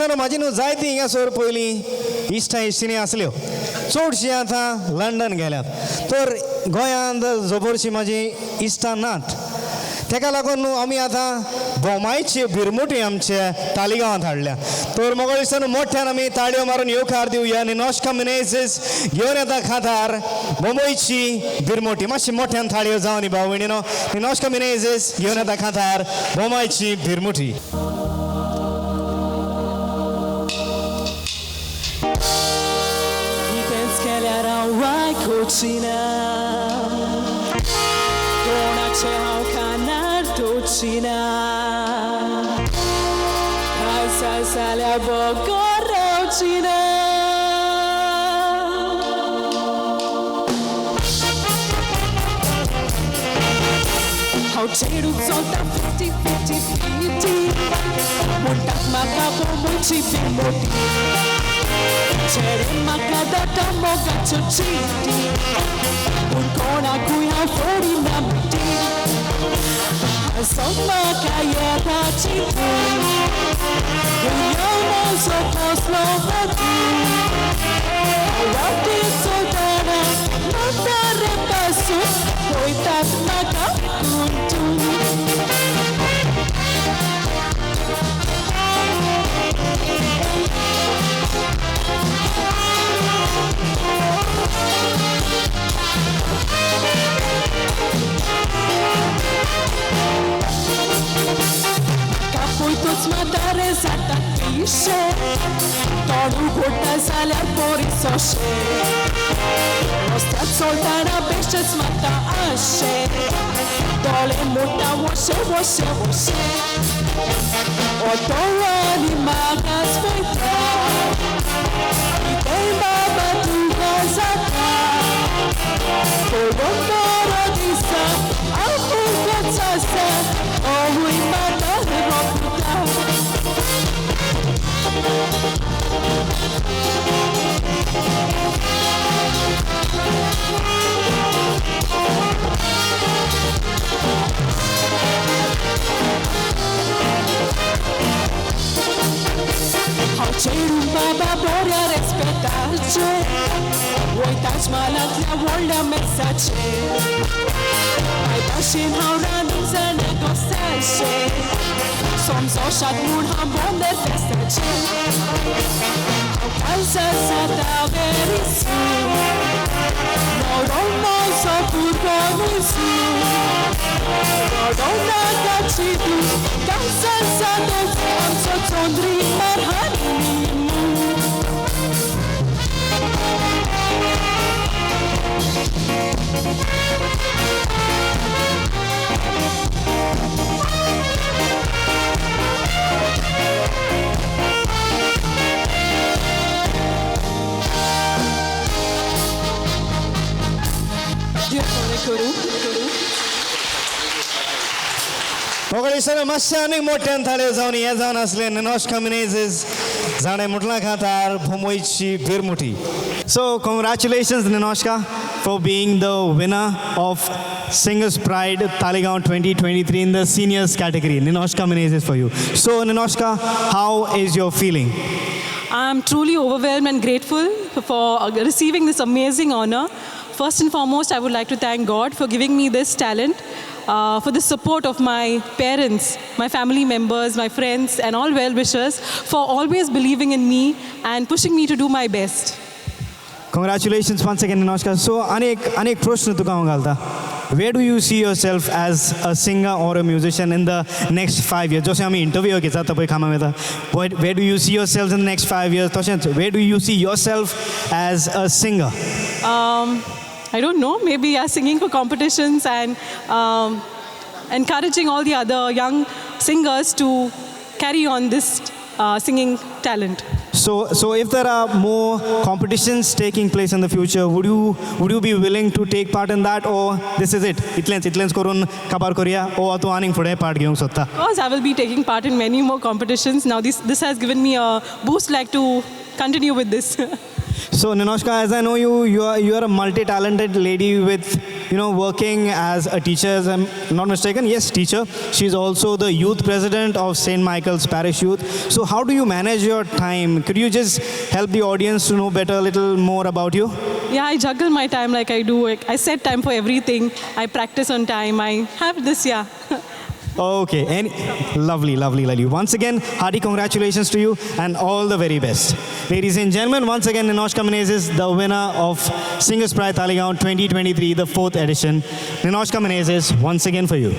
दिसांनी म्हाजी न्हू जायती हिंगासर पयलीं इश्टां इश्टिणी आसल्यो चडशीं आतां लंडन गेल्यात तर गोंयांत जबरशीं म्हाजी इश्टां नात तेका लागून न्हू आमी आतां बोमायची बिरमोटी आमच्या तालिगांवांत हाडल्या तर म्हाका दिसता न्हू मोठ्यान आमी ताळयो मारून येवकार दिवया निनोश्का मेनेझेस घेवन येता खातार बोंबायची बिरमोटी मातशी मोठ्यान ताळयो जावन न्ही भाव भयणीनो निनोश्का मेनेझेस घेवन येता खातार बोंबायची बिरमोटी Salia bogoraucina How cheiro solta 50-50 Muntak maka BOMBAIMCHI BIRMOTI Chere maka data moga chuchiti Un kona kuya fori namti Asok maka yeta chitu União só posso louvar Eu te soltara, não te repasso Foi tanto maca com tu Foi todos matar exata fiche Todo gota salia por isso che Nostra soltara bește smata ashe Dole muta washe washe washe O toa ni magas feita I dei baba tu gazata Polondoro disa Apu gățase O hui mata How cheiro baba boria respetace Uitați malat la volea mesace Ai dașin haurani să negociace Som zoșat mult hambon de festace Au calza sa ta verisu Norol no so purgonisu Norol na gacitu Calza sa dozam so tondri marhanimu म्हाका दिसता मातशें आनीक मोठ्यान थाळयो जावन हें जावन आसलें निनोश्का मेनेझेस जाणें म्हटल्या खातार बोंबायची बिरमोटी so congratulations Ninoshka for being the winner of Singers Pride TALEIGAO 2023 in the seniors category. NINOSHKA Meneses for you. So Ninoshka, how is your feeling? I'm truly overwhelmed and grateful for receiving this amazing honor. First and foremost, I would like to thank God for giving me this talent, for the support of my parents, my family members, my friends, and all well-wishers for always believing in me and pushing me to do my best. Congratulations once again, Ninoshka. So, anek प्रश्न तुका हांव घालता. Where do you see yourself as a singer or a musician in the next 5 years? जशें आमी interview घेता तो पळय कामां वयता. Where do you see yourself in the next 5 years? तशेंच where do you see yourself as a singer? I don't know. Maybe singing for competitions and encouraging all the other young singers to carry on this singing talent. So if there are more competitions taking place in the future, would you be willing to take part in that, or this is it? Itlen's करून काबार करूया, or तूं आनीक फुडें part घेवंक सोदता? Of course, I will be taking part in many more competitions. Now this has given me a boost, like to continue with this. So Ninoshka, as I know you are a multi-talented lady with working as a teacher, as I'm not mistaken. Yes, teacher. She's also the youth president of St. Michael's Parish Youth. So how do you manage your time? Could you just help the audience to know better a little more about you? Yeah, I juggle my time like I do. I set time for everything. I practice on time. I have this, yeah. Okay, and lovely. Once again, hearty congratulations to you and all the very best. Ladies and gentlemen, once again, NINOSHKA MENEZES, the winner of Singers Prize TALEIGAO 2023, the 4th edition. NINOSHKA MENEZES, once again for you.